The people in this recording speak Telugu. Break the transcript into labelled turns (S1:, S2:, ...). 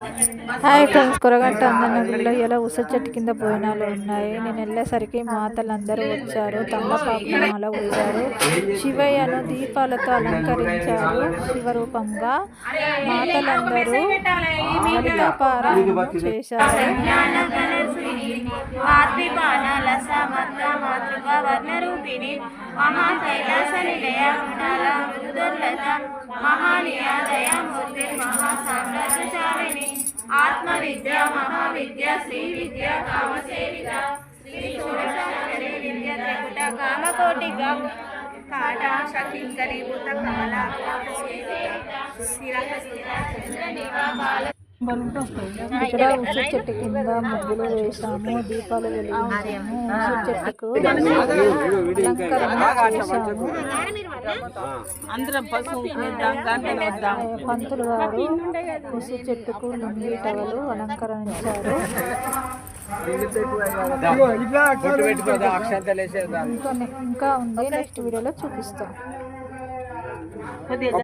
S1: హాయ్ ఫ్రెండ్స్, కొరగంట అందనగుల్లో ఇలా ఉస చెట్టు కింద బోయినాలు ఉన్నాయి. నేను వెళ్ళేసరికి మాతలందరూ వచ్చారు. తమలపాకుల మాల వచ్చారు. శివయ్యను దీపాలతో అలంకరించారు. శివరూపంగా మాతలందరూ లలితా పారాయణం చేశారు.
S2: ఆత్మ విద్య మహావిద్య శ్రీ విద్య కామసేవిత శ్రీ షోడశాక్షరి విద్య త్రిపుట కామకోటిగా కాటా శకింకరి భూత కమల
S1: ఇక్కడ ఉస చెట్టు కింద ముగ్గులు వేసాము, దీపాలు వెలిగించాము. ఉస చెట్టుకు అలంకరణ చేశాము. పంతులు గారు ఉస చెట్టుకు లుంగి టవలు అలంకరించారు. ఇంకా ఉంది, నెక్స్ట్ వీడియోలో చూపిస్తాం.